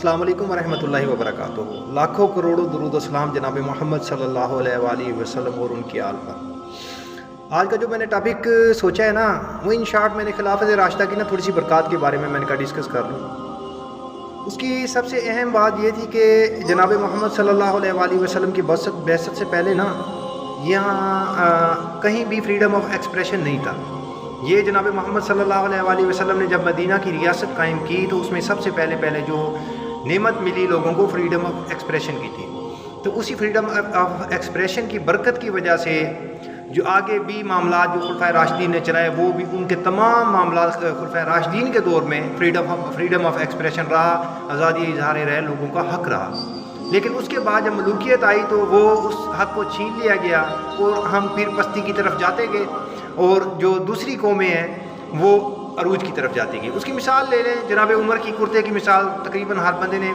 السلام علیکم ورحمۃ اللہ وبرکاتہ۔ لاکھوں کروڑوں درود و سلام جناب محمد صلی اللہ علیہ وآلہ وسلم اور ان کی آل پر۔ آج کا جو میں نے ٹاپک سوچا ہے نا، وہ ان شارٹ میں نے خلافت راشدہ کی تھوڑی سی برکات کے بارے میں نے کہا ڈسکس کر لوں۔ اس کی سب سے اہم بات یہ تھی کہ جناب محمد صلی اللہ علیہ وآلہ وسلم کی بعثت سے پہلے نا یہاں کہیں بھی فریڈم آف ایکسپریشن نہیں تھا۔ یہ جناب محمد صلی اللہ علیہ وآلہ وسلم نے جب مدینہ کی ریاست قائم کی تو اس میں سب سے پہلے جو نعمت ملی لوگوں کو فریڈم آف ایکسپریشن کی تھی۔ تو اسی فریڈم آف ایکسپریشن کی برکت کی وجہ سے جو آگے بھی معاملات جو خلفائے راشدین نے چلائے، وہ بھی ان کے تمام معاملات خلفائے راشدین کے دور میں فریڈم آف ایکسپریشن رہا، آزادی اظہار رائے لوگوں کا حق رہا۔ لیکن اس کے بعد جب ملوکیت آئی تو وہ اس حق کو چھین لیا گیا اور ہم پھر پستی کی طرف جاتے گئے، اور جو دوسری قومیں ہیں وہ عروج کی طرف جاتی گئی۔ اس کی مثال لے لیں، جناب عمر کی کرتے کی مثال تقریباً ہر بندے نے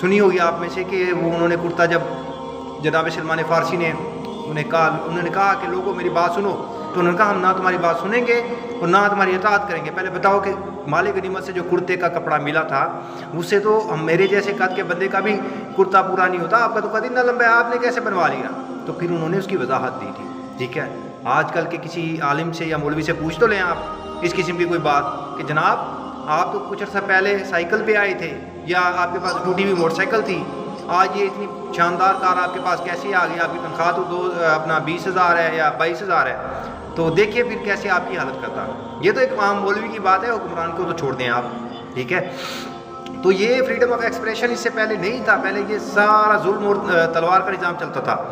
سنی ہوگی آپ میں سے، کہ وہ انہوں نے کرتا جب جناب سلمان فارسی نے انہوں نے کہا کہ لوگوں میری بات سنو، تو انہوں نے کہا ہم نہ تمہاری بات سنیں گے اور نہ تمہاری اطاعت کریں گے۔ پہلے بتاؤ کہ مال غنیمت سے جو کرتے کا کپڑا ملا تھا اس سے تو ہم میرے جیسے قد کے بندے کا بھی کرتا پورا نہیں ہوتا، آپ کا تو قد اتنا لمبا ہے، آپ نے کیسے بنوا لیا؟ تو پھر انہوں نے اس کی وضاحت دی تھی۔ ٹھیک ہے، آج کل کے کسی عالم سے یا مولوی سے پوچھ تو لیں آپ اس قسم کی کوئی بات کہ جناب آپ تو کچھ عرصہ پہلے سائیکل پہ آئے تھے یا آپ کے پاس ٹوٹی ہوئی موٹر سائیکل تھی، آج یہ اتنی شاندار کار آپ کے پاس کیسے آ گئی؟ آپ کی تنخواہ تو اپنا 20,000 ہے یا 22,000 ہے، تو دیکھیے پھر کیسے آپ کی حالت کرتا۔ یہ تو ایک عام مولوی کی بات ہے، حکمران کو تو چھوڑ دیں آپ۔ ٹھیک ہے، تو یہ فریڈم آف ایکسپریشن اس سے پہلے نہیں تھا، پہلے یہ سارا ظلم اور تلوار کا نظام چلتا تھا۔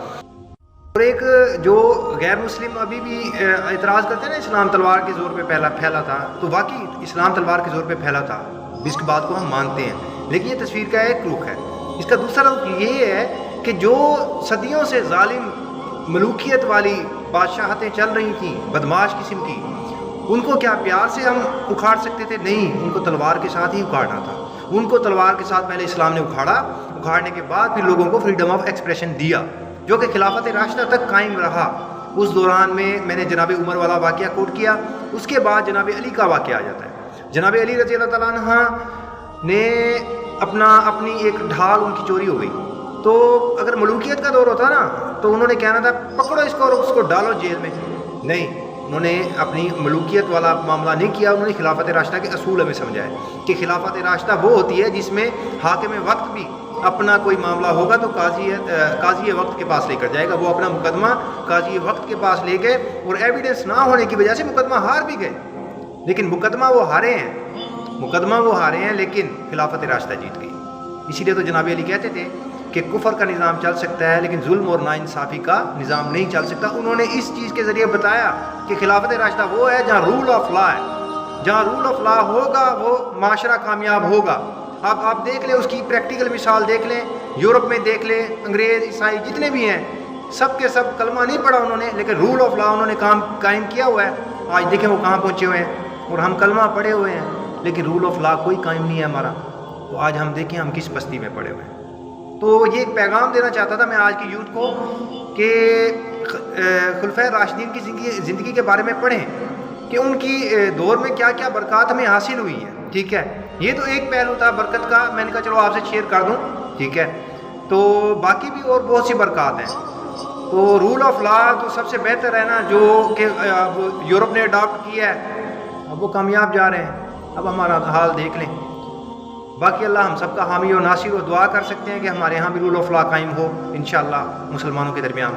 اور ایک جو غیر مسلم ابھی بھی اعتراض کرتے ہیں نا اسلام تلوار کے زور پہ پھیلا تھا، تو واقعی اسلام تلوار کے زور پہ پھیلا تھا، اس بات کو ہم مانتے ہیں، لیکن یہ تصویر کا ایک رخ ہے۔ اس کا دوسرا رخ یہ ہے کہ جو صدیوں سے ظالم ملوکیت والی بادشاہتیں چل رہی تھیں بدماش قسم کی، ان کو کیا پیار سے ہم اکھاڑ سکتے تھے؟ نہیں، ان کو تلوار کے ساتھ ہی اکھاڑنا تھا۔ ان کو تلوار کے ساتھ پہلے اسلام نے اکھاڑنے کے بعد پھر لوگوں کو فریڈم آف ایکسپریشن دیا، جو کہ خلافت راشدہ تک قائم رہا۔ اس دوران میں نے جناب عمر والا واقعہ کوٹ کیا، اس کے بعد جناب علی کا واقعہ آ جاتا ہے۔ جناب علی رضی اللہ تعالیٰ عنہ نے اپنی ایک ڈھال ان کی چوری ہو گئی، تو اگر ملوکیت کا دور ہوتا نا تو انہوں نے کہنا تھا پکڑو اس کو اور اس کو ڈالو جیل میں۔ نہیں، انہوں نے اپنی ملوکیت والا معاملہ نہیں کیا، انہوں نے خلافت راشدہ کے اصول ہمیں سمجھائے کہ خلافت راشدہ وہ ہوتی ہے جس میں حاکم وقت بھی اپنا کوئی معاملہ ہوگا تو قاضی وقت کے پاس لے کر جائے گا، وہ اپنا مقدمہ قاضی وقت کے پاس لے گئے اور ایویڈنس نہ ہونے کی وجہ سے مقدمہ ہار بھی گئے، لیکن مقدمہ وہ ہارے ہیں لیکن خلافت راشدہ جیت گئی۔ اسی لیے تو جناب علی کہتے تھے کہ کفر کا نظام چل سکتا ہے لیکن ظلم اور ناانصافی کا نظام نہیں چل سکتا۔ انہوں نے اس چیز کے ذریعے بتایا کہ خلافت راشدہ وہ ہے جہاں رول آف لا ہے، جہاں رول آف لا ہوگا وہ معاشرہ کامیاب ہوگا۔ آپ دیکھ لیں، اس کی پریکٹیکل مثال دیکھ لیں، یورپ میں دیکھ لیں، انگریز عیسائی جتنے بھی ہیں سب کے سب کلمہ نہیں پڑھا انہوں نے، لیکن رول آف لا انہوں نے قائم کیا ہوا ہے۔ آج دیکھیں وہ کہاں پہنچے ہوئے ہیں، اور ہم کلمہ پڑھے ہوئے ہیں لیکن رول آف لا کوئی قائم نہیں ہے ہمارا، تو آج ہم دیکھیں ہم کس بستی میں پڑے ہوئے ہیں۔ تو یہ ایک پیغام دینا چاہتا تھا میں آج کی یوتھ کو کہ خلفائے راشدین کی زندگی کے بارے میں پڑھیں کہ ان کی دور میں کیا کیا برکات ہمیں حاصل ہوئی ہے۔ ٹھیک ہے، یہ تو ایک پہلو تھا برکت کا، میں نے کہا چلو آپ سے شیئر کر دوں۔ ٹھیک ہے، تو باقی بھی اور بہت سی برکات ہیں۔ تو رول آف لا تو سب سے بہتر ہے نا، جو کہ اب یورپ نے اڈاپٹ کیا ہے، اب وہ کامیاب جا رہے ہیں۔ اب ہمارا حال دیکھ لیں۔ باقی اللہ ہم سب کا حامی و ناصر، و دعا کر سکتے ہیں کہ ہمارے یہاں بھی رول آف لا قائم ہو انشاءاللہ مسلمانوں کے درمیان۔